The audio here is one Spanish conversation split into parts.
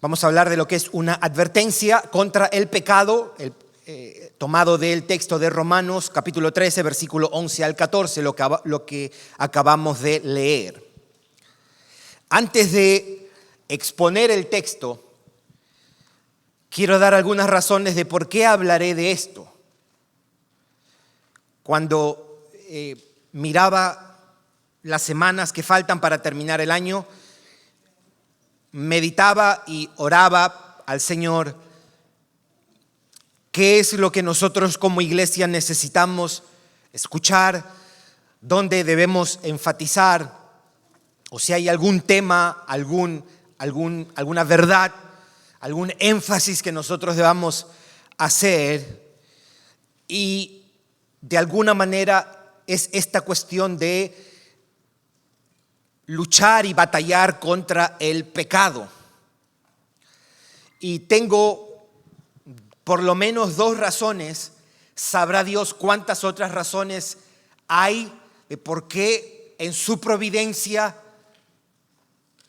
Vamos a hablar de lo que es una advertencia contra el pecado, tomado del texto de Romanos, capítulo 13, versículo 11 al 14, lo que acabamos de leer. Antes de exponer el texto, quiero dar algunas razones de por qué hablaré de esto. Cuando miraba las semanas que faltan para terminar el año, meditaba y oraba al Señor qué es lo que nosotros como iglesia necesitamos escuchar, dónde debemos enfatizar, o si hay algún tema, alguna verdad, algún énfasis que nosotros debamos hacer. Y de alguna manera es esta cuestión de luchar y batallar contra el pecado. Y tengo por lo menos dos razones, sabrá Dios cuántas otras razones hay de por qué en su providencia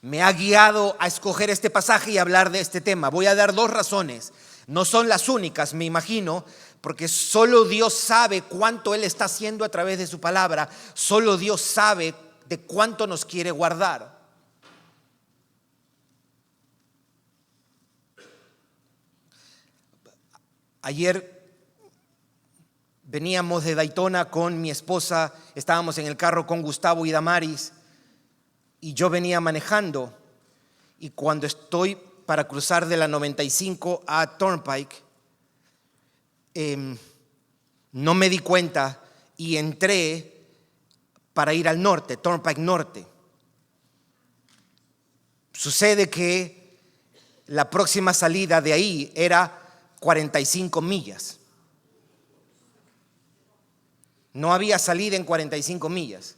me ha guiado a escoger este pasaje y hablar de este tema. Voy a dar dos razones, no son las únicas, me imagino, porque solo Dios sabe cuánto Él está haciendo a través de su palabra, solo Dios sabe de cuánto nos quiere guardar. Ayer veníamos de Daytona con mi esposa, estábamos en el carro con Gustavo y Damaris, y yo venía manejando, y cuando estoy para cruzar de la 95 a Turnpike, no me di cuenta y entré para ir al norte, Turnpike Norte. Sucede que la próxima salida de ahí era 45 millas. No había salida en 45 millas.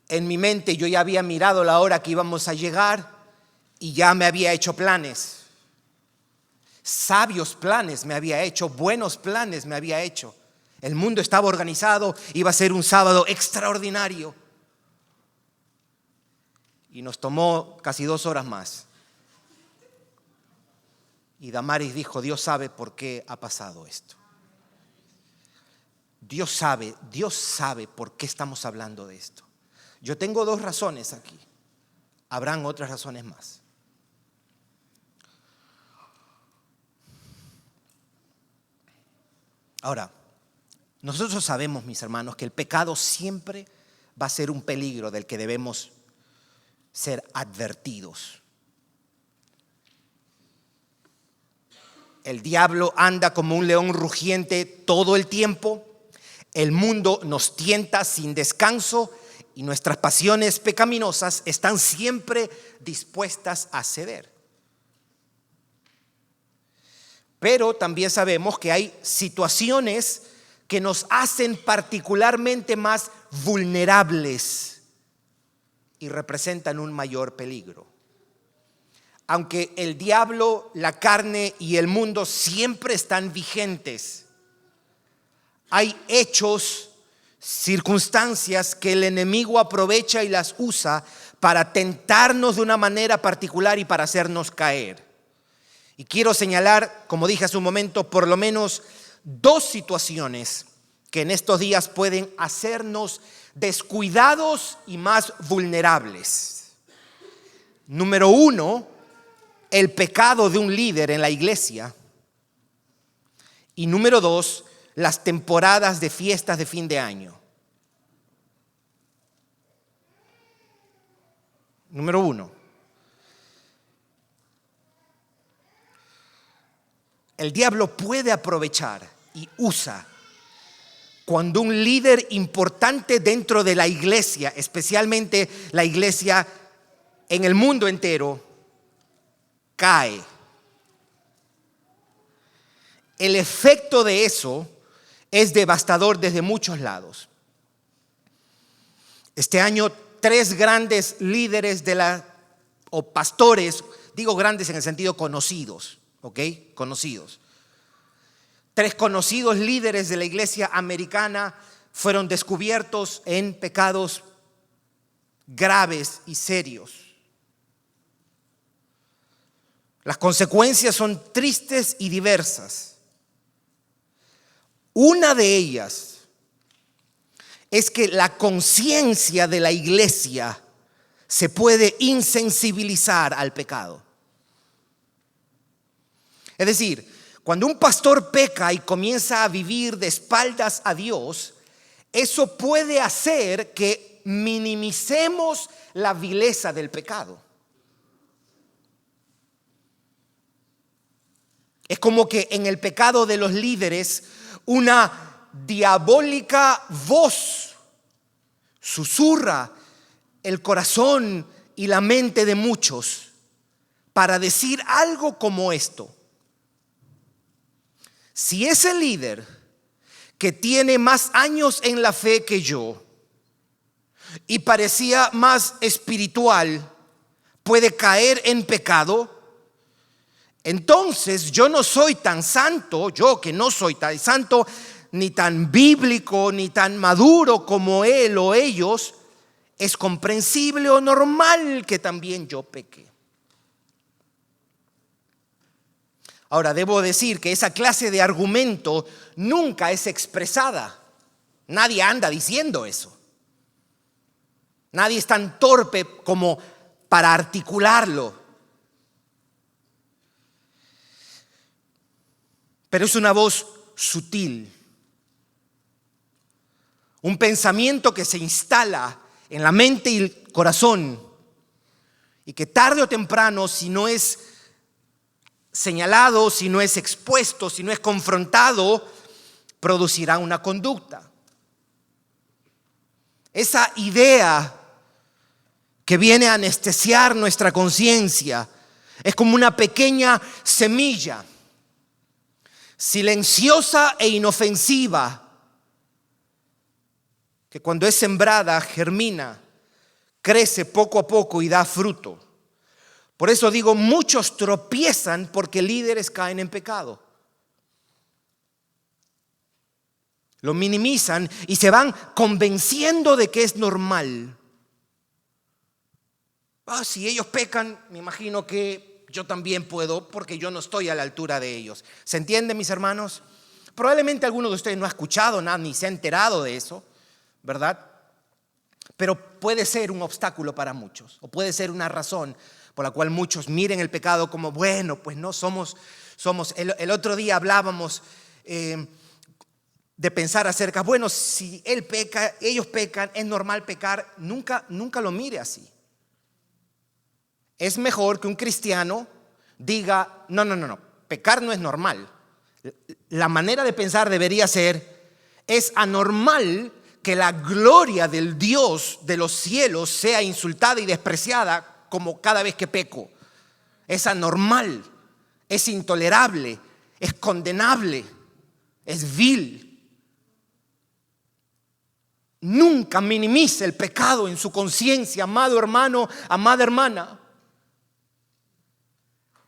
En mi mente yo ya había mirado la hora que íbamos a llegar y ya me había hecho planes. Sabios planes me había hecho, buenos planes me había hecho. El mundo estaba organizado, iba a ser un sábado extraordinario. Y nos tomó casi 2 horas más. Y Damaris dijo, Dios sabe por qué ha pasado esto. Dios sabe por qué estamos hablando de esto. Yo tengo 2 razones aquí. Habrán otras razones más. Ahora, nosotros sabemos, mis hermanos, que el pecado siempre va a ser un peligro del que debemos ser advertidos. El diablo anda como un león rugiente todo el tiempo. El mundo nos tienta sin descanso y nuestras pasiones pecaminosas están siempre dispuestas a ceder. Pero también sabemos que hay situaciones que nos hacen particularmente más vulnerables y representan un mayor peligro. Aunque el diablo, la carne y el mundo siempre están vigentes, hay hechos, circunstancias que el enemigo aprovecha y las usa para tentarnos de una manera particular y para hacernos caer. Y quiero señalar, como dije hace un momento, por lo menos 2 situaciones que en estos días pueden hacernos descuidados y más vulnerables. Número 1, el pecado de un líder en la iglesia. Y número 2, las temporadas de fiestas de fin de año. Número 1. El diablo puede aprovechar y usa cuando un líder importante dentro de la iglesia, especialmente la iglesia en el mundo entero, cae. El efecto de eso es devastador desde muchos lados. Este año 3 grandes líderes o pastores, digo grandes en el sentido conocidos, ¿ok? Conocidos. 3 conocidos líderes de la iglesia americana fueron descubiertos en pecados graves y serios. Las consecuencias son tristes y diversas. Una de ellas es que la conciencia de la iglesia se puede insensibilizar al pecado. Es decir, cuando un pastor peca y comienza a vivir de espaldas a Dios, eso puede hacer que minimicemos la vileza del pecado. Es como que en el pecado de los líderes, una diabólica voz susurra el corazón y la mente de muchos para decir algo como esto: si ese líder que tiene más años en la fe que yo y parecía más espiritual puede caer en pecado, entonces yo no soy tan santo, yo que no soy tan santo, ni tan bíblico, ni tan maduro como él o ellos, es comprensible o normal que también yo peque. Ahora, debo decir que esa clase de argumento nunca es expresada. Nadie anda diciendo eso. Nadie es tan torpe como para articularlo. Pero es una voz sutil. Un pensamiento que se instala en la mente y el corazón y que tarde o temprano, si no es señalado, si no es expuesto, si no es confrontado, producirá una conducta. Esa idea que viene a anestesiar nuestra conciencia es como una pequeña semilla, silenciosa e inofensiva, que cuando es sembrada germina, crece poco a poco y da fruto. Por eso digo, muchos tropiezan porque líderes caen en pecado. Lo minimizan y se van convenciendo de que es normal. Si ellos pecan, me imagino que yo también puedo, porque yo no estoy a la altura de ellos. ¿Se entiende, mis hermanos? Probablemente alguno de ustedes no ha escuchado nada ni se ha enterado de eso, ¿verdad? Pero puede ser un obstáculo para muchos, o puede ser una razón por la cual muchos miren el pecado como, bueno, pues no somos. El otro día hablábamos de pensar acerca, bueno, si él peca, ellos pecan, es normal pecar. Nunca lo mire así. Es mejor que un cristiano diga, no, pecar no es normal. La manera de pensar debería ser, es anormal que la gloria del Dios de los cielos sea insultada y despreciada como cada vez que peco. Es anormal, es intolerable, es condenable, es vil. Nunca minimice el pecado en su conciencia, amado hermano, amada hermana.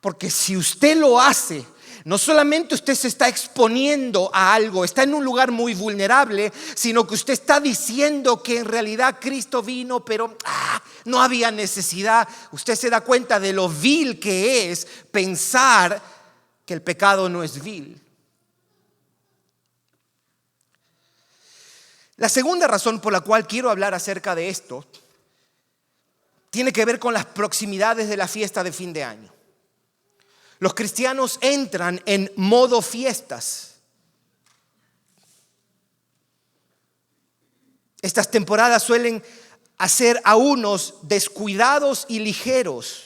Porque si usted lo hace, no solamente usted se está exponiendo a algo, está en un lugar muy vulnerable, sino que usted está diciendo que en realidad Cristo vino, pero no había necesidad. Usted se da cuenta de lo vil que es pensar que el pecado no es vil. La segunda razón por la cual quiero hablar acerca de esto tiene que ver con las proximidades de la fiesta de fin de año. Los cristianos entran en modo fiestas. Estas temporadas suelen hacer a unos descuidados y ligeros,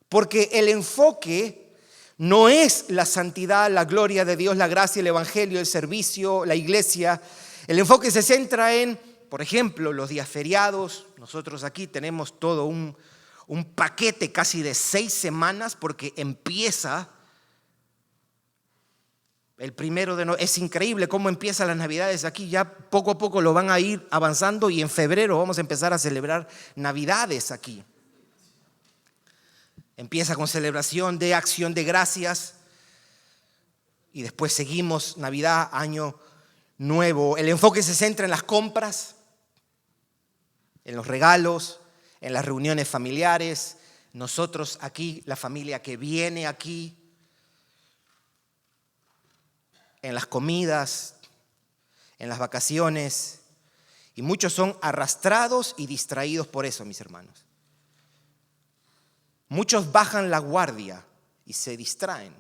porque el enfoque no es la santidad, la gloria de Dios, la gracia, el evangelio, el servicio, la iglesia. El enfoque se centra en, por ejemplo, los días feriados. Nosotros aquí tenemos todo un paquete casi de 6 semanas, porque empieza el 1 de noviembre. Es increíble cómo empiezan las navidades aquí. Ya poco a poco lo van a ir avanzando y en febrero vamos a empezar a celebrar navidades aquí. Empieza con celebración de acción de gracias y después seguimos Navidad, Año Nuevo. El enfoque se centra en las compras, en los regalos, en las reuniones familiares, nosotros aquí, la familia que viene aquí, en las comidas, en las vacaciones, y muchos son arrastrados y distraídos por eso, mis hermanos. Muchos bajan la guardia y se distraen.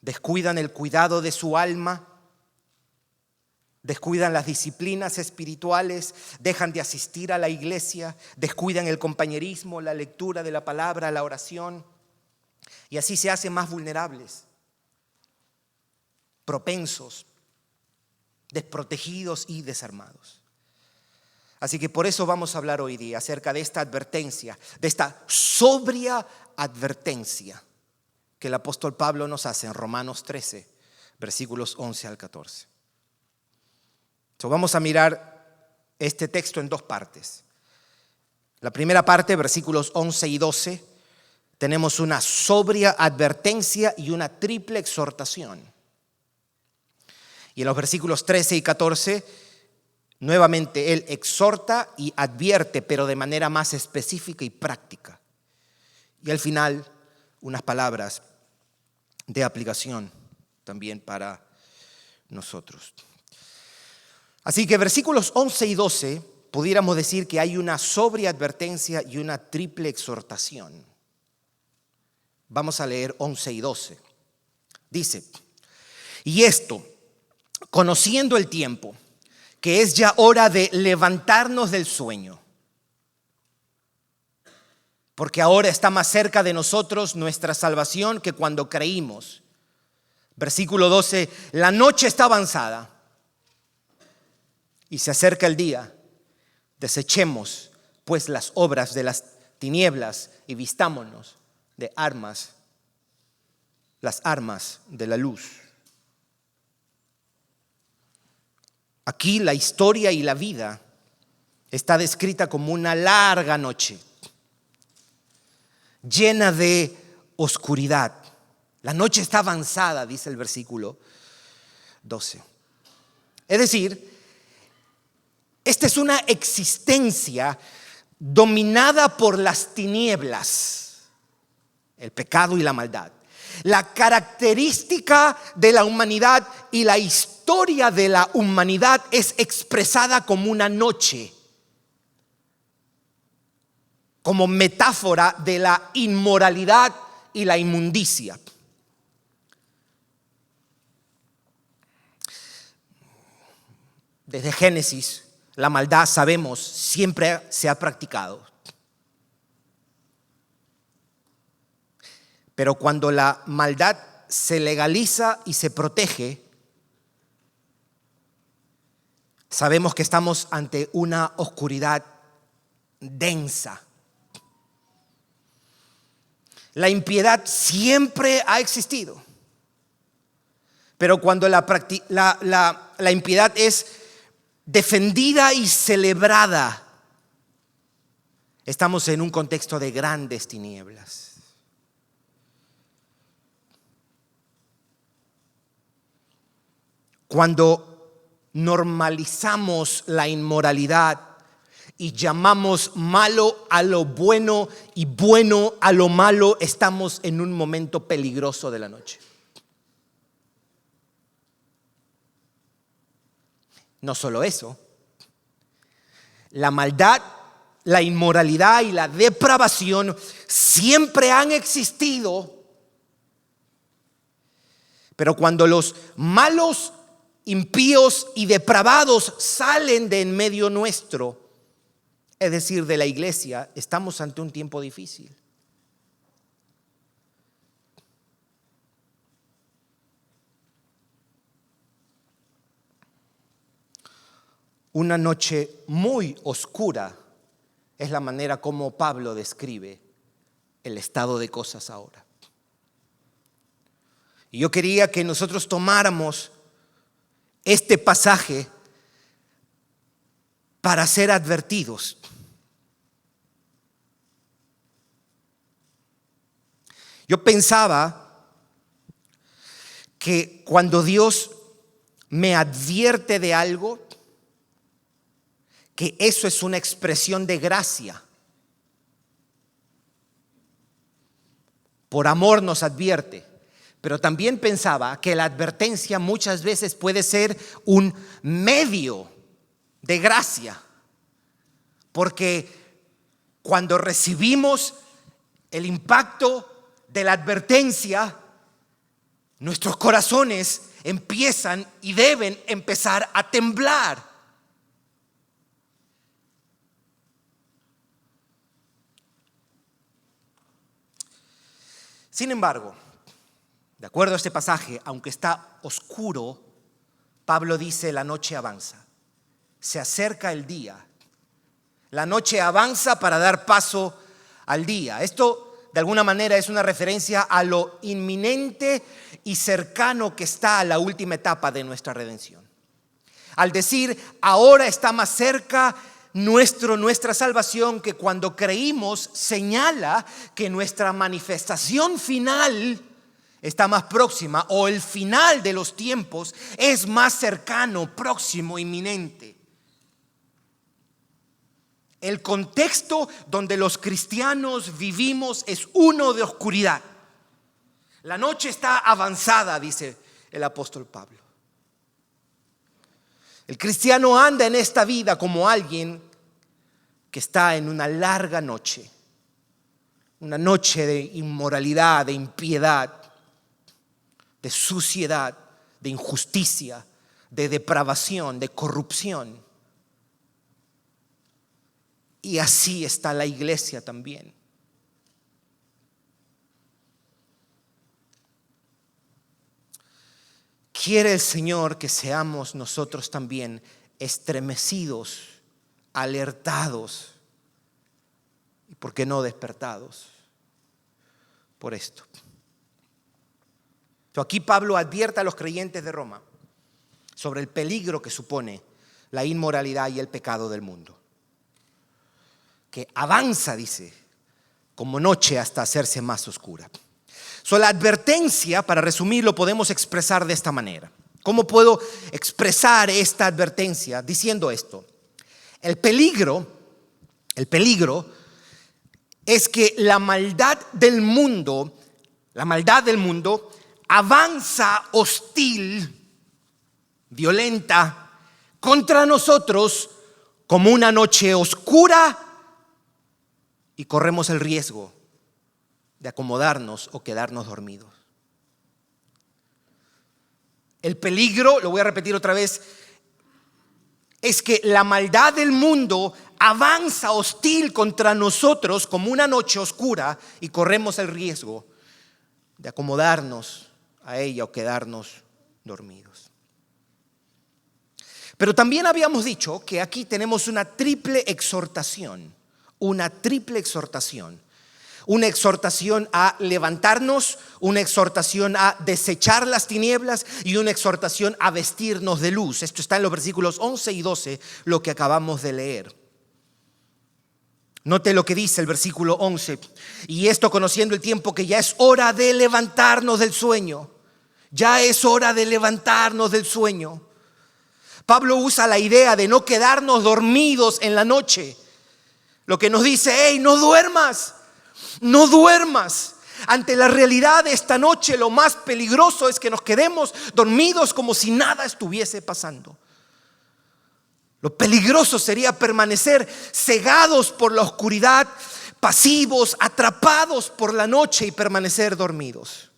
Descuidan el cuidado de su alma, descuidan las disciplinas espirituales, dejan de asistir a la iglesia, descuidan el compañerismo, la lectura de la palabra, la oración, y así se hacen más vulnerables, propensos, desprotegidos y desarmados. Así que por eso vamos a hablar hoy día acerca de esta advertencia, de esta sobria advertencia que el apóstol Pablo nos hace en Romanos 13, versículos 11 al 14. Vamos a mirar este texto en dos partes. La primera parte, versículos 11 y 12, tenemos una sobria advertencia y una triple exhortación. Y en los versículos 13 y 14, nuevamente él exhorta y advierte, pero de manera más específica y práctica. Y al final, unas palabras de aplicación también para nosotros. Así que versículos 11 y 12, pudiéramos decir que hay una sobria advertencia y una triple exhortación. Vamos a leer 11 y 12. Dice: y esto, conociendo el tiempo, que es ya hora de levantarnos del sueño, porque ahora está más cerca de nosotros nuestra salvación que cuando creímos. Versículo 12, la noche está avanzada y se acerca el día. Desechemos pues las obras de las tinieblas y vistámonos de las armas de la luz. Aquí la historia y la vida está descrita como una larga noche, llena de oscuridad. La noche está avanzada, dice el versículo 12. Es decir, esta es una existencia dominada por las tinieblas, el pecado y la maldad. La característica de la humanidad y la historia de la humanidad es expresada como una noche, como metáfora de la inmoralidad y la inmundicia. Desde Génesis, la maldad, sabemos, siempre se ha practicado. Pero cuando la maldad se legaliza y se protege, sabemos que estamos ante una oscuridad densa. La impiedad siempre ha existido, pero cuando la impiedad es defendida y celebrada, estamos en un contexto de grandes tinieblas. Cuando normalizamos la inmoralidad y llamamos malo a lo bueno y bueno a lo malo, estamos en un momento peligroso de la noche. No solo eso, la maldad, la inmoralidad y la depravación siempre han existido, pero cuando los malos, impíos y depravados salen de en medio nuestro, es decir, de la iglesia, estamos ante un tiempo difícil. Una noche muy oscura es la manera como Pablo describe el estado de cosas ahora. Y yo quería que nosotros tomáramos este pasaje para ser advertidos. Yo pensaba que cuando Dios me advierte de algo, que eso es una expresión de gracia por amor nos advierte, pero también pensaba que la advertencia muchas veces puede ser un medio de gracia, porque cuando recibimos el impacto de la advertencia, nuestros corazones empiezan y deben empezar a temblar. Sin embargo, de acuerdo a este pasaje, aunque está oscuro, Pablo dice: la noche avanza, se acerca el día. La noche avanza para dar paso al día. Esto de alguna manera es una referencia a lo inminente y cercano que está a la última etapa de nuestra redención. Al decir ahora está más cerca nuestra salvación, que cuando creímos señala que nuestra manifestación final está más próxima, o el final de los tiempos es más cercano, próximo, inminente. El contexto donde los cristianos vivimos es uno de oscuridad. La noche está avanzada, dice el apóstol Pablo. El cristiano anda en esta vida como alguien que está en una larga noche. Una noche de inmoralidad, de impiedad, de suciedad, de injusticia, de depravación, de corrupción. Y así está la iglesia también. Quiere el Señor que seamos nosotros también estremecidos, alertados y, ¿por qué no, despertados por esto? Aquí Pablo advierte a los creyentes de Roma sobre el peligro que supone la inmoralidad y el pecado del mundo, que avanza, dice, como noche hasta hacerse más oscura. La advertencia, para resumirlo, podemos expresar de esta manera. ¿Cómo puedo expresar esta advertencia? Diciendo esto: el peligro es que la maldad del mundo avanza hostil, violenta, contra nosotros como una noche oscura, y corremos el riesgo de acomodarnos o quedarnos dormidos. El peligro, lo voy a repetir otra vez, es que la maldad del mundo avanza hostil contra nosotros como una noche oscura, y corremos el riesgo de acomodarnos a ella o quedarnos dormidos. Pero también habíamos dicho que aquí tenemos una triple exhortación. Una exhortación a levantarnos, una exhortación a desechar las tinieblas y una exhortación a vestirnos de luz. Esto está en los versículos 11 y 12, lo que acabamos de leer. Note lo que dice el versículo 11: y esto conociendo el tiempo, que ya es hora de levantarnos del sueño. Ya es hora de levantarnos del sueño. Pablo usa la idea de no quedarnos dormidos en la noche. Lo que nos dice: hey, no duermas. Ante la realidad de esta noche, lo más peligroso es que nos quedemos dormidos como si nada estuviese pasando. Lo peligroso sería permanecer cegados por la oscuridad, pasivos, atrapados por la noche y permanecer dormidos.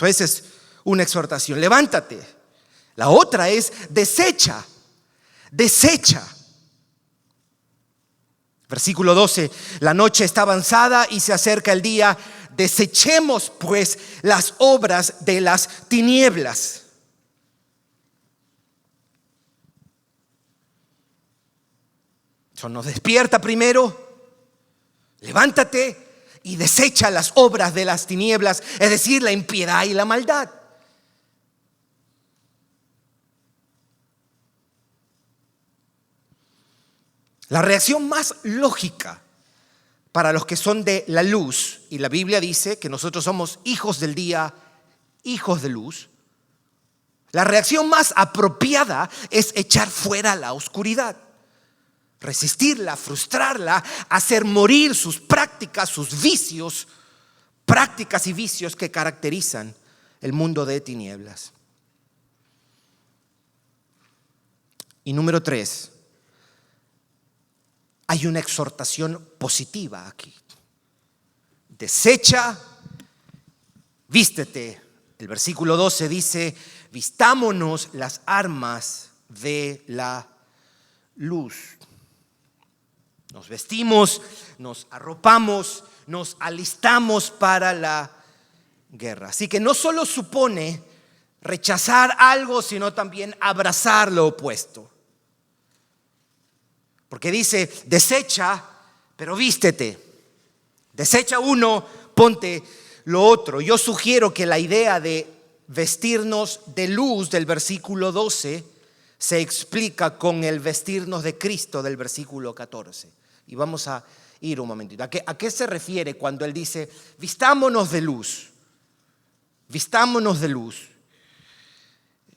Esa es una exhortación: levántate. La otra es desecha. Versículo 12: la noche está avanzada y se acerca el día. Desechemos pues las obras de las tinieblas. Eso nos despierta primero. Levántate y desecha las obras de las tinieblas, es decir, la impiedad y la maldad. La reacción más lógica para los que son de la luz, y la Biblia dice que nosotros somos hijos del día, hijos de luz, la reacción más apropiada es echar fuera la oscuridad. resistirla, frustrarla, hacer morir sus prácticas, sus vicios, prácticas y vicios que caracterizan el mundo de tinieblas. Y número 3, hay una exhortación positiva aquí. Desecha, vístete. El versículo 12 dice: vistámonos las armas de la luz. Nos vestimos, nos arropamos, nos alistamos para la guerra. Así que no solo supone rechazar algo, sino también abrazar lo opuesto. Porque dice: desecha, pero vístete. Desecha uno, ponte lo otro. Yo sugiero que la idea de vestirnos de luz del versículo 12 se explica con el vestirnos de Cristo del versículo 14. Y vamos a ir un momentito. ¿A qué se refiere cuando él dice vistámonos de luz? Vistámonos de luz.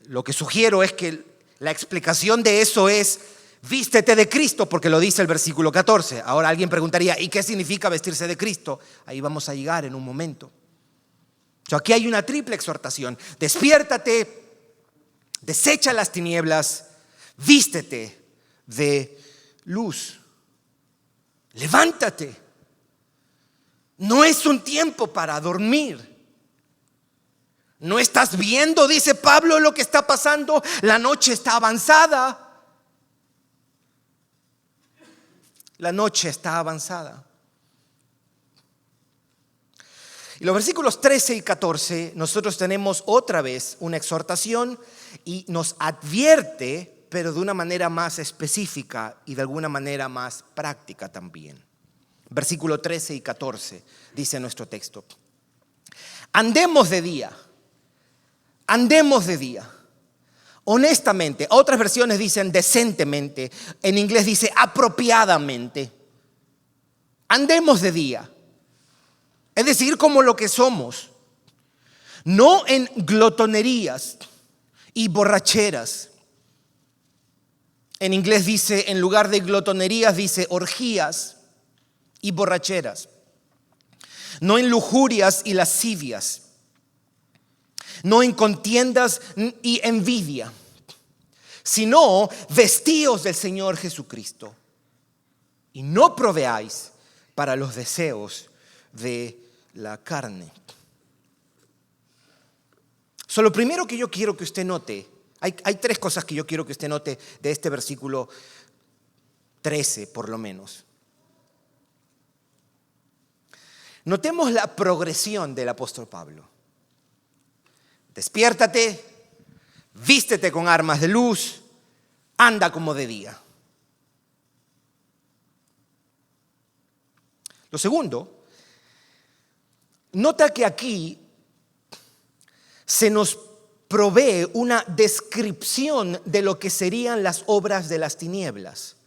Lo que sugiero es que la explicación de eso es: vístete de Cristo, porque lo dice el versículo 14. Ahora alguien preguntaría: ¿y qué significa vestirse de Cristo? Ahí vamos a llegar en un momento. Aquí hay una triple exhortación: despiértate, desecha las tinieblas, vístete de luz. Levántate. No es un tiempo para dormir. ¿No estás viendo, dice Pablo, lo que está pasando? La noche está avanzada. La noche está avanzada. Y los versículos 13 y 14, nosotros tenemos otra vez una exhortación y nos advierte, pero de una manera más específica y de alguna manera más práctica también. Versículo 13 y 14 dice nuestro texto: andemos de día. Andemos de día. Honestamente, otras versiones dicen decentemente, en inglés dice apropiadamente. Andemos de día, es decir, como lo que somos, no en glotonerías y borracheras. En inglés dice, en lugar de glotonerías, dice orgías y borracheras. No en lujurias y lascivias. No en contiendas y envidia, sino vestíos del Señor Jesucristo y no proveáis para los deseos de la carne. Lo primero que yo quiero que usted note, hay tres cosas que yo quiero que usted note de este versículo 13 por lo menos. Notemos la progresión del apóstol Pablo. Despiértate, vístete con armas de luz, anda como de día. Lo segundo, nota que aquí se nos provee una descripción de lo que serían las obras de las tinieblas.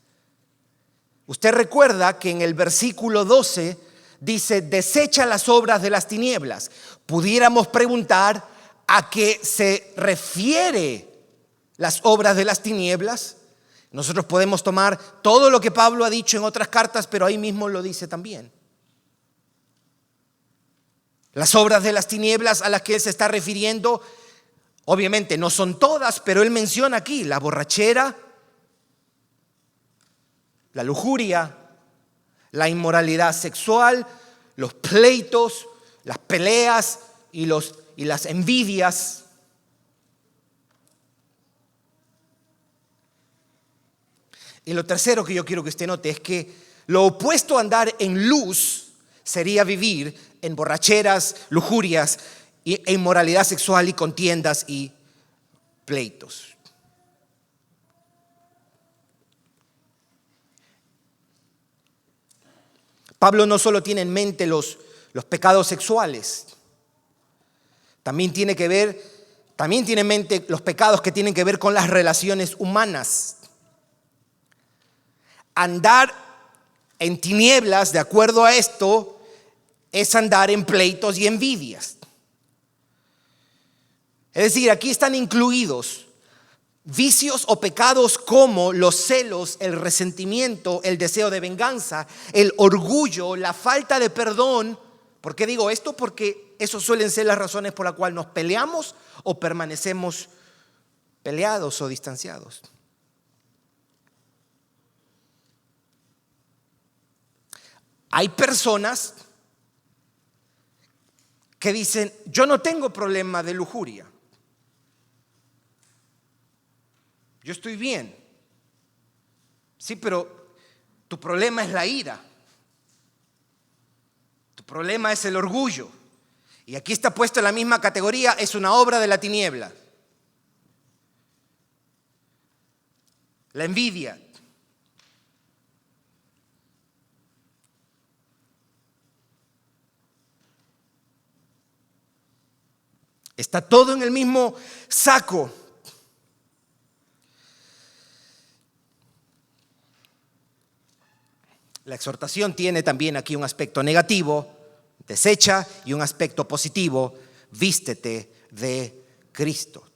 Usted recuerda que en el versículo 12 dice: desecha las obras de las tinieblas. Pudiéramos preguntar: ¿a qué se refiere las obras de las tinieblas? Nosotros podemos tomar todo lo que Pablo ha dicho en otras cartas, pero ahí mismo lo dice también. Las obras de las tinieblas a las que él se está refiriendo, obviamente no son todas, pero él menciona aquí la borrachera, la lujuria, la inmoralidad sexual, los pleitos, las peleas y las envidias. Y lo tercero que yo quiero que usted note es que lo opuesto a andar en luz sería vivir en borracheras, lujurias e inmoralidad sexual y contiendas y pleitos. Pablo no solo tiene en mente los pecados sexuales, también tiene en mente los pecados que tienen que ver con las relaciones humanas. Andar en tinieblas, de acuerdo a esto, es andar en pleitos y envidias. Es decir, aquí están incluidos Vicios o pecados como los celos, el resentimiento, el deseo de venganza, el orgullo, la falta de perdón. ¿Por qué digo esto? Porque esos suelen ser las razones por las cuales nos peleamos o permanecemos peleados o distanciados. Hay personas que dicen: yo no tengo problema de lujuria, yo estoy bien. Sí, pero tu problema es la ira, tu problema es el orgullo. Y aquí está puesto en la misma categoría: es una obra de la tiniebla. La envidia. Está todo en el mismo saco. La exhortación tiene también aquí un aspecto negativo, desecha, y un aspecto positivo: vístete de Cristo.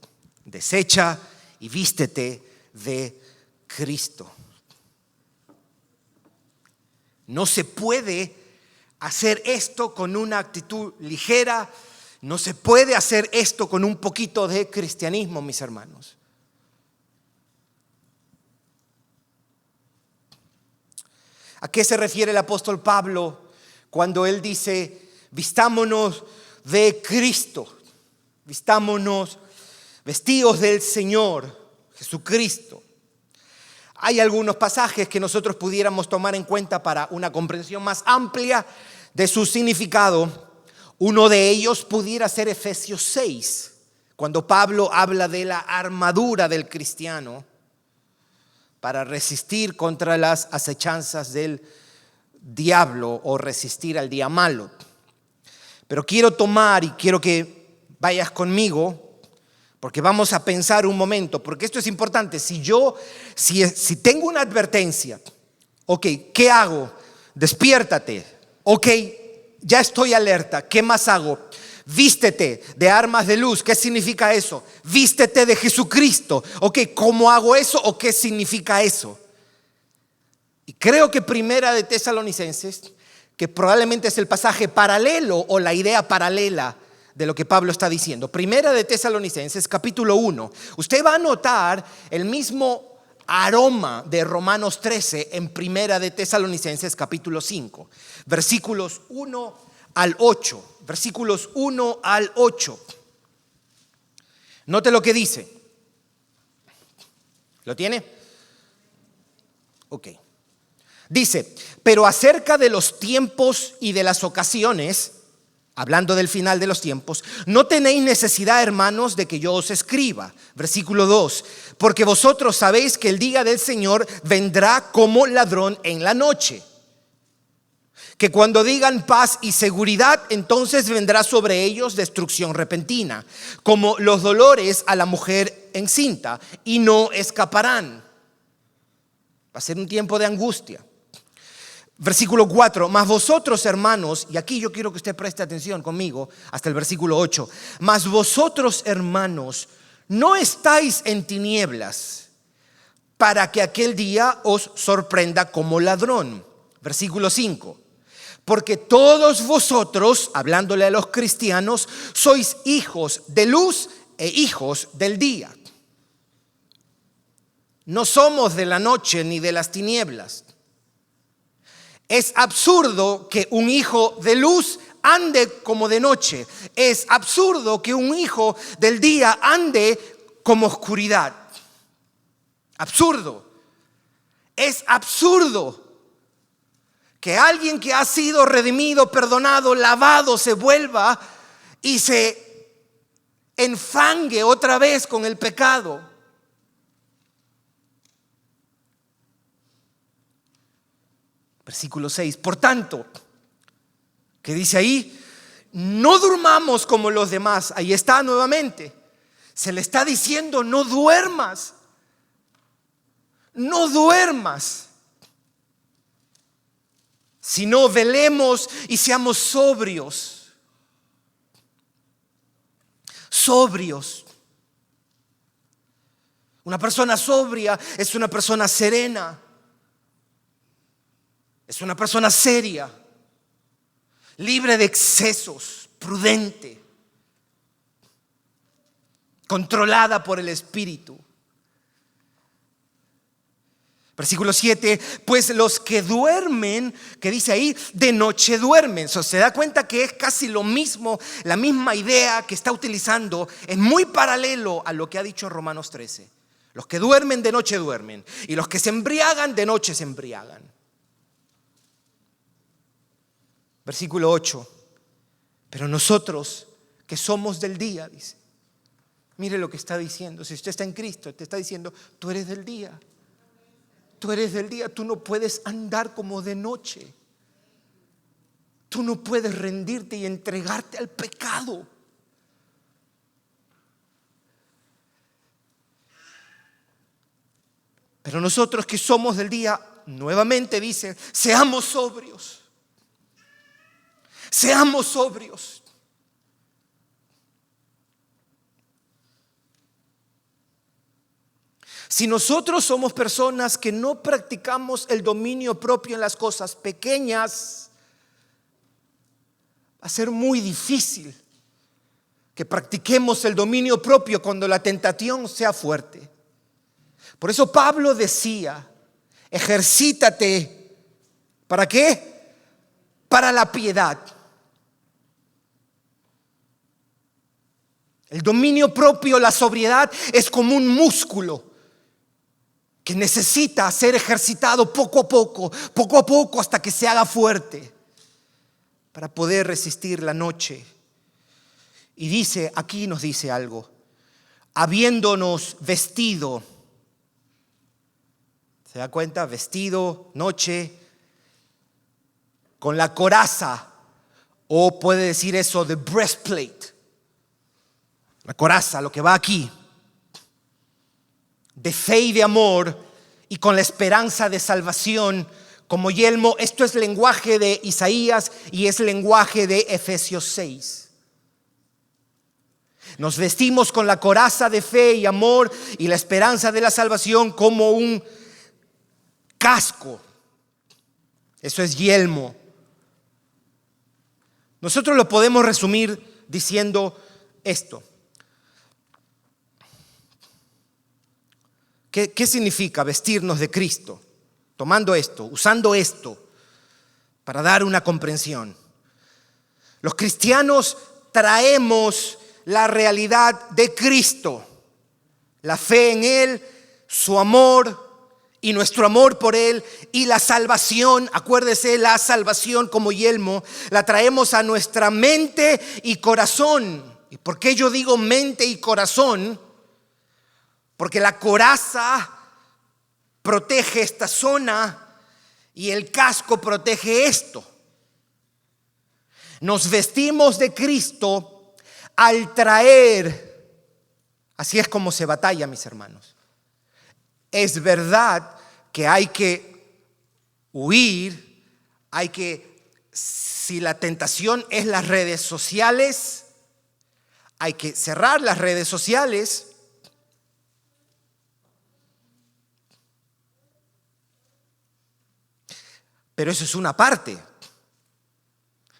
Desecha y vístete de Cristo. No se puede hacer esto con una actitud ligera. No se puede hacer esto con un poquito de cristianismo, mis hermanos. ¿A qué se refiere el apóstol Pablo cuando él dice: vistámonos de Cristo, vistámonos vestidos del Señor Jesucristo? Hay algunos pasajes que nosotros pudiéramos tomar en cuenta para una comprensión más amplia de su significado. Uno de ellos pudiera ser Efesios 6, cuando Pablo habla de la armadura del cristiano para resistir contra las acechanzas del diablo o resistir al día malo. Pero quiero tomar y quiero que vayas conmigo, porque vamos a pensar un momento, porque esto es importante. Si tengo una advertencia, ok, ¿qué hago? Despiértate, ok, ya estoy alerta, ¿qué más hago? Vístete de armas de luz. ¿Qué significa eso? Vístete de Jesucristo. Ok, ¿cómo hago eso o qué significa eso? Y creo que Primera de Tesalonicenses, que probablemente es el pasaje paralelo o la idea paralela de lo que Pablo está diciendo. Primera de Tesalonicenses, capítulo 1. Usted va a notar el mismo aroma de Romanos 13 en Primera de Tesalonicenses, capítulo 5, versículos 1 al 8. Versículos 1 al 8. Note lo que dice. ¿Lo tiene? Ok. Dice: pero acerca de los tiempos y de las ocasiones, hablando del final de los tiempos, no tenéis necesidad, hermanos, de que yo os escriba. Versículo 2. Porque vosotros sabéis que el día del Señor vendrá como ladrón en la noche. Que cuando digan paz y seguridad, entonces vendrá sobre ellos destrucción repentina, como los dolores a la mujer encinta, y no escaparán. Va a ser un tiempo de angustia. Versículo 4, mas vosotros, hermanos, y aquí yo quiero que usted preste atención conmigo hasta el versículo 8, mas vosotros, hermanos, no estáis en tinieblas para que aquel día os sorprenda como ladrón. Versículo 5, porque todos vosotros, hablándole a los cristianos, sois hijos de luz e hijos del día. No somos de la noche ni de las tinieblas. Es absurdo que un hijo de luz ande como de noche. Es absurdo que un hijo del día ande como oscuridad. Absurdo. Es absurdo que alguien que ha sido redimido, perdonado, lavado, se vuelva y se enfangue otra vez con el pecado. Versículo 6, por tanto, ¿qué dice ahí? No durmamos como los demás. Ahí está nuevamente. Se le está diciendo: no duermas. No duermas. Sino velemos y seamos sobrios. Sobrios. Una persona sobria es una persona serena, es una persona seria, libre de excesos, prudente, controlada por el Espíritu. Versículo 7, pues los que duermen, que dice ahí, de noche duermen. Se da cuenta que es casi lo mismo, la misma idea que está utilizando, es muy paralelo a lo que ha dicho Romanos 13. Los que duermen de noche duermen, y los que se embriagan de noche se embriagan. Versículo 8, pero nosotros que somos del día, dice, mire lo que está diciendo, si usted está en Cristo, te está diciendo, tú eres del día. Tú eres del día, tú no puedes andar como de noche. Tú no puedes rendirte y entregarte al pecado. Pero nosotros que somos del día, nuevamente dice, seamos sobrios. Seamos sobrios. Si nosotros somos personas que no practicamos el dominio propio en las cosas pequeñas, va a ser muy difícil que practiquemos el dominio propio cuando la tentación sea fuerte. Por eso Pablo decía, ejercítate. ¿Para qué? Para la piedad. El dominio propio, la sobriedad, es como un músculo que necesita ser ejercitado poco a poco hasta que se haga fuerte para poder resistir la noche. Y dice, aquí nos dice algo, habiéndonos vestido, ¿se da cuenta? Vestido, noche, con la coraza, o puede decir eso de breastplate, la coraza, lo que va aquí, de fe y de amor, y con la esperanza de salvación como yelmo. Esto es lenguaje de Isaías y es lenguaje de Efesios 6. Nos vestimos con la coraza de fe y amor y la esperanza de la salvación como un casco. Eso es yelmo. Nosotros lo podemos resumir diciendo esto. ¿Qué significa vestirnos de Cristo? Tomando esto, usando esto para dar una comprensión. Los cristianos traemos la realidad de Cristo, la fe en Él, su amor y nuestro amor por Él y la salvación. Acuérdese, la salvación como yelmo la traemos a nuestra mente y corazón. ¿Y por qué yo digo mente y corazón? Porque la coraza protege esta zona y el casco protege esto. Nos vestimos de Cristo al traer, así es como se batalla, mis hermanos. Es verdad que hay que huir, si la tentación es las redes sociales, hay que cerrar las redes sociales. Pero eso es una parte.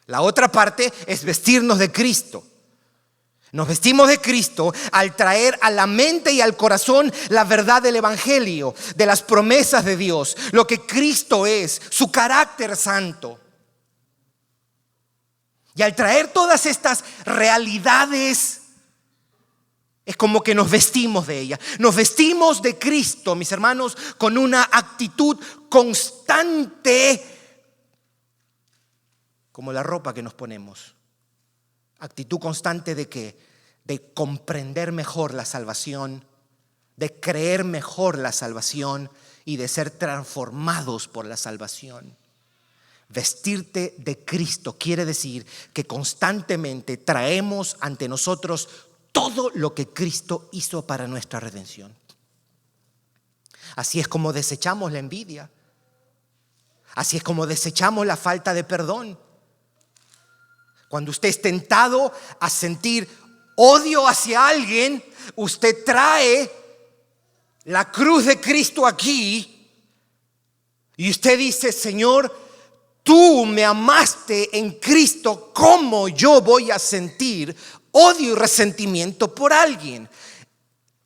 La otra parte es vestirnos de Cristo. Nos vestimos de Cristo al traer a la mente y al corazón la verdad del Evangelio, de las promesas de Dios, lo que Cristo es, su carácter santo. Y al traer todas estas realidades, es como que nos vestimos de ella. Nos vestimos de Cristo, mis hermanos, con una actitud constante, como la ropa que nos ponemos. Actitud constante ¿de qué? De comprender mejor la salvación, de creer mejor la salvación y de ser transformados por la salvación. Vestirte de Cristo quiere decir que constantemente traemos ante nosotros todo lo que Cristo hizo para nuestra redención. Así es como desechamos la envidia. Así es como desechamos la falta de perdón. Cuando usted es tentado a sentir odio hacia alguien, usted trae la cruz de Cristo aquí y usted dice: Señor, tú me amaste en Cristo, ¿cómo yo voy a sentir odio y resentimiento por alguien?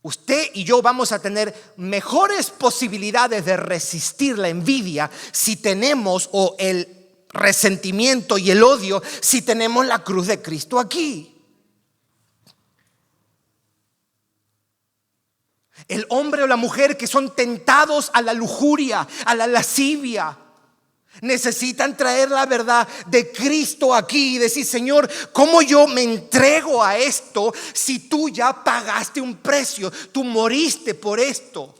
Usted y yo vamos a tener mejores posibilidades de resistir la envidia si tenemos, o el resentimiento y el odio, si tenemos la cruz de Cristo aquí. El hombre o la mujer que son tentados a la lujuria, a la lascivia, necesitan traer la verdad de Cristo aquí y decir: Señor, ¿cómo yo me entrego a esto si tú ya pagaste un precio? Tú moriste por esto.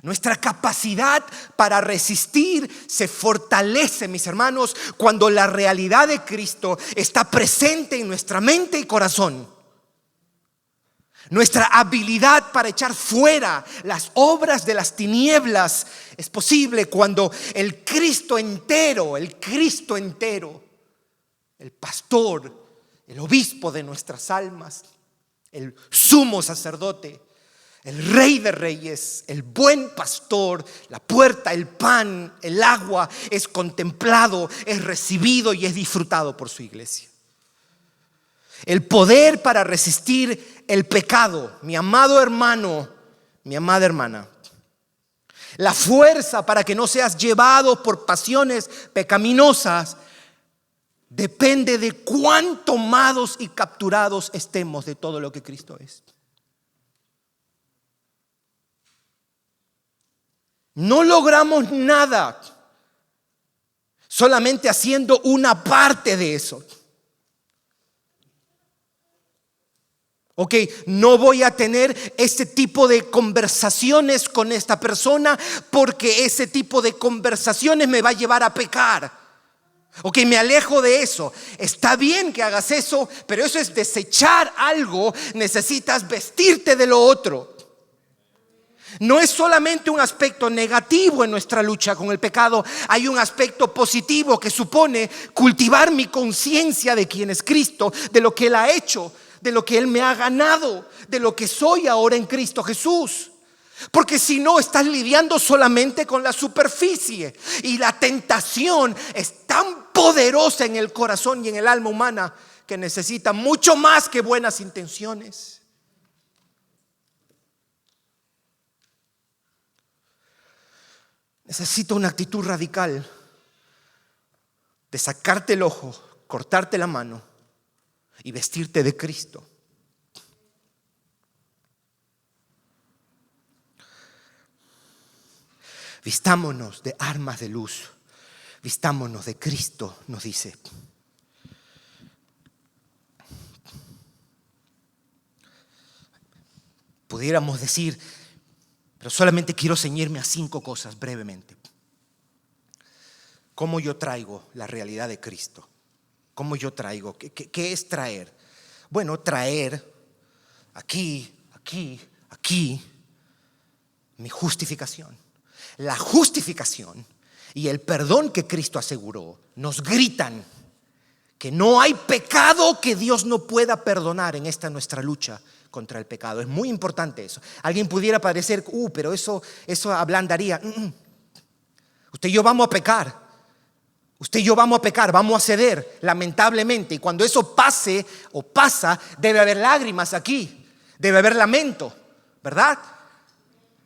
Nuestra capacidad para resistir se fortalece, mis hermanos, cuando la realidad de Cristo está presente en nuestra mente y corazón. Nuestra habilidad para echar fuera las obras de las tinieblas es posible cuando el Cristo entero, el pastor, el obispo de nuestras almas, el sumo sacerdote, el Rey de Reyes, el buen pastor, la puerta, el pan, el agua, es contemplado, es recibido y es disfrutado por su iglesia. El poder para resistir el pecado, mi amado hermano, mi amada hermana. La fuerza para que no seas llevado por pasiones pecaminosas depende de cuán tomados y capturados estemos de todo lo que Cristo es. No logramos nada solamente haciendo una parte de eso. Ok, no voy a tener ese tipo de conversaciones con esta persona porque ese tipo de conversaciones me va a llevar a pecar. Ok, me alejo de eso. Está bien que hagas eso, pero eso es desechar algo. Necesitas vestirte de lo otro. No es solamente un aspecto negativo en nuestra lucha con el pecado. Hay un aspecto positivo que supone cultivar mi conciencia de quién es Cristo, de lo que Él ha hecho, de lo que Él me ha ganado, de lo que soy ahora en Cristo Jesús. Porque si no, estás lidiando solamente con la superficie. Y la tentación es tan poderosa en el corazón y en el alma humana que necesita mucho más que buenas intenciones. Necesita una actitud radical de sacarte el ojo, cortarte la mano y vestirte de Cristo. Vistámonos de armas de luz, vistámonos de Cristo, nos dice. Pudiéramos decir, pero solamente quiero ceñirme a 5 cosas brevemente. ¿Cómo yo traigo la realidad de Cristo? ¿Cómo yo traigo? ¿Qué es traer? Bueno, traer aquí, mi justificación. La justificación y el perdón que Cristo aseguró nos gritan que no hay pecado que Dios no pueda perdonar en esta nuestra lucha contra el pecado. Es muy importante eso. Alguien pudiera parecer, pero eso ablandaría. Usted y yo vamos a pecar. Usted y yo vamos a pecar, vamos a ceder, lamentablemente. Y cuando eso pase o pasa, debe haber lágrimas aquí. Debe haber lamento, ¿verdad?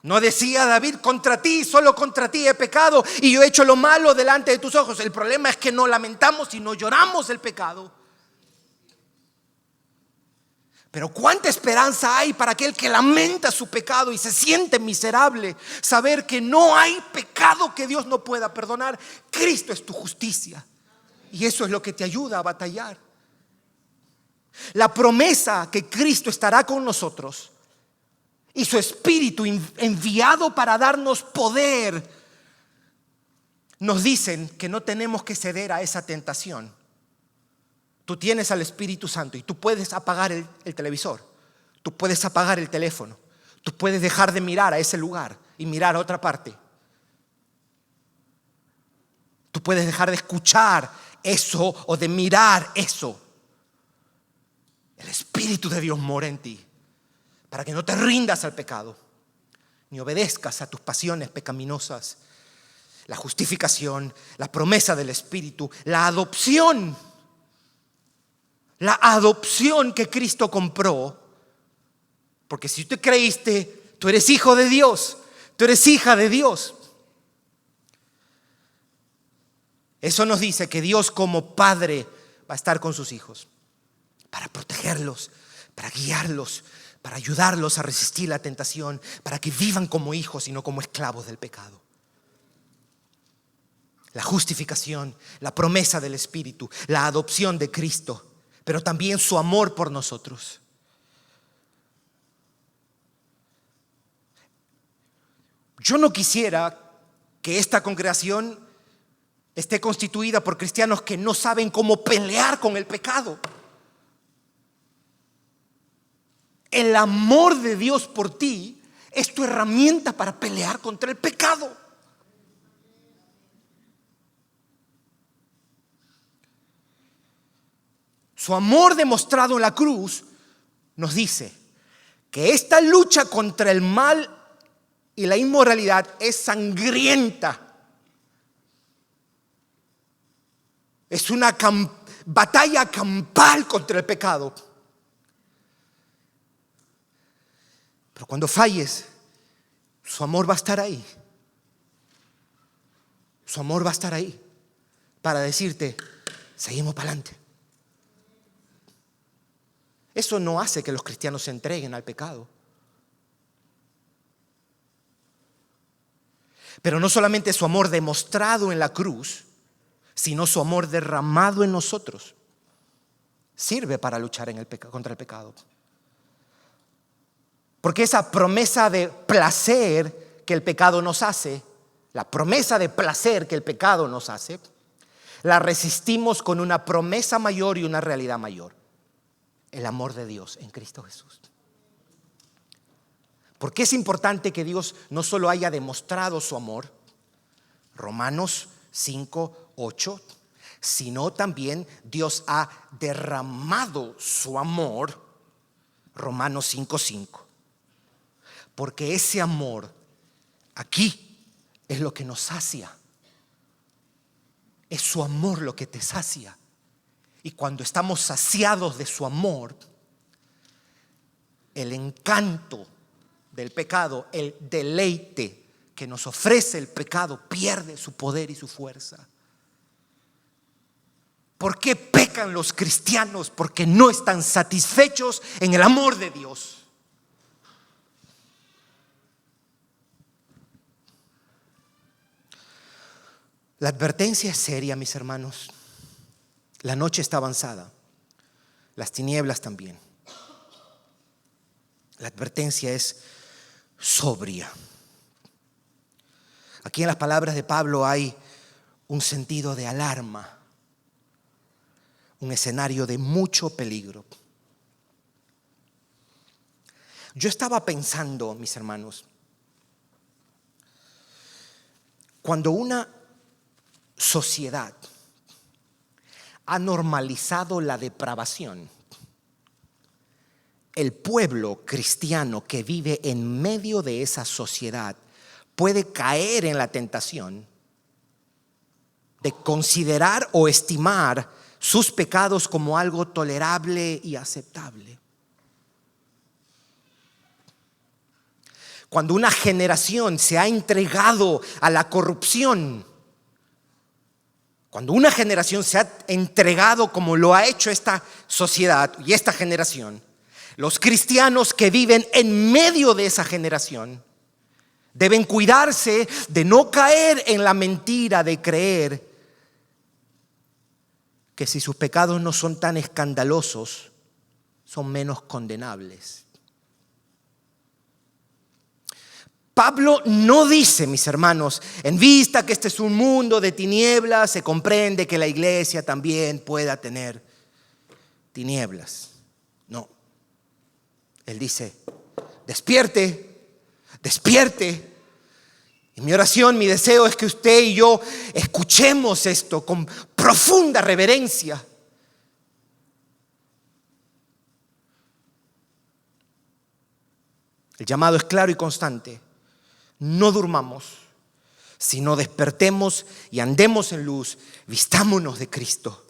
No decía David: contra ti, solo contra ti he pecado y yo he hecho lo malo delante de tus ojos. El problema es que no lamentamos y no lloramos el pecado. Pero cuánta esperanza hay para aquel que lamenta su pecado y se siente miserable. Saber que no hay pecado que Dios no pueda perdonar. Cristo es tu justicia. Y eso es lo que te ayuda a batallar. La promesa que Cristo estará con nosotros y su Espíritu enviado para darnos poder, nos dicen que no tenemos que ceder a esa tentación. Tú tienes al Espíritu Santo y tú puedes apagar el televisor, tú puedes apagar el teléfono, tú puedes dejar de mirar a ese lugar y mirar a otra parte. Tú puedes dejar de escuchar eso o de mirar eso, el Espíritu de Dios mora en ti para que no te rindas al pecado ni obedezcas a tus pasiones pecaminosas. La justificación, la promesa del Espíritu, la adopción que Cristo compró. Porque si tú creíste, tú eres hijo de Dios, tú eres hija de Dios. Eso nos dice que Dios como Padre va a estar con sus hijos para protegerlos, para guiarlos, para ayudarlos a resistir la tentación, para que vivan como hijos y no como esclavos del pecado. La justificación, la promesa del Espíritu, la adopción de Cristo, pero también su amor por nosotros. Yo no quisiera que esta congregación esté constituida por cristianos que no saben cómo pelear con el pecado. El amor de Dios por ti es tu herramienta para pelear contra el pecado. Su amor demostrado en la cruz nos dice que esta lucha contra el mal y la inmoralidad es sangrienta. Es una batalla campal contra el pecado. Pero cuando falles, su amor va a estar ahí. Su amor va a estar ahí para decirte, seguimos para adelante. Eso no hace que los cristianos se entreguen al pecado. Pero no solamente su amor demostrado en la cruz, sino su amor derramado en nosotros sirve para luchar contra el pecado. Porque esa promesa de placer que el pecado nos hace, la promesa de placer que el pecado nos hace, la resistimos con una promesa mayor y una realidad mayor: el amor de Dios en Cristo Jesús. Porque es importante que Dios no solo haya demostrado su amor, Romanos 5:8, sino también Dios ha derramado su amor, Romanos 5:5. Porque ese amor aquí es lo que nos sacia. Es su amor lo que te sacia. Y cuando estamos saciados de su amor, el encanto del pecado, el deleite que nos ofrece el pecado, pierde su poder y su fuerza. ¿Por qué pecan los cristianos? Porque no están satisfechos en el amor de Dios. La advertencia es seria, mis hermanos. La noche está avanzada, las tinieblas también. La advertencia es sobria. Aquí en las palabras de Pablo hay un sentido de alarma, un escenario de mucho peligro. Yo estaba pensando, mis hermanos, cuando una sociedad ha normalizado la depravación, el pueblo cristiano que vive en medio de esa sociedad puede caer en la tentación de considerar o estimar sus pecados como algo tolerable y aceptable. Cuando una generación se ha entregado a la corrupción, cuando una generación se ha entregado como lo ha hecho esta sociedad y esta generación, los cristianos que viven en medio de esa generación deben cuidarse de no caer en la mentira de creer que si sus pecados no son tan escandalosos, son menos condenables. Pablo no dice, mis hermanos, en vista que este es un mundo de tinieblas, se comprende que la iglesia también pueda tener tinieblas. No. Él dice, despierte, despierte, Y mi oración, mi deseo es que usted y yo escuchemos esto con profunda reverencia. El llamado es claro y constante. No durmamos, sino despertemos y andemos en luz, vistámonos de Cristo.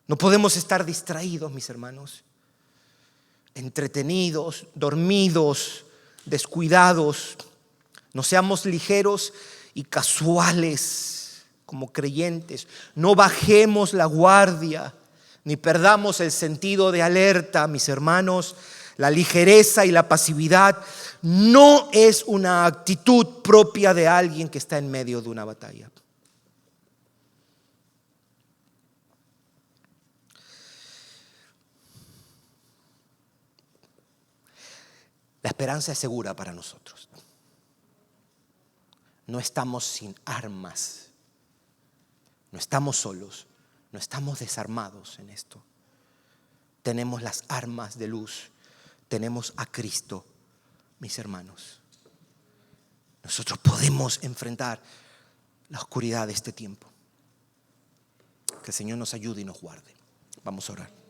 No podemos estar distraídos, mis hermanos, entretenidos, dormidos, descuidados. No seamos ligeros y casuales como creyentes. No bajemos la guardia, ni perdamos el sentido de alerta, mis hermanos. La ligereza y la pasividad no es una actitud propia de alguien que está en medio de una batalla. La esperanza es segura para nosotros. No estamos sin armas, no estamos solos, no estamos desarmados en esto. Tenemos las armas de luz, tenemos a Cristo, mis hermanos. Nosotros podemos enfrentar la oscuridad de este tiempo. Que el Señor nos ayude y nos guarde. Vamos a orar.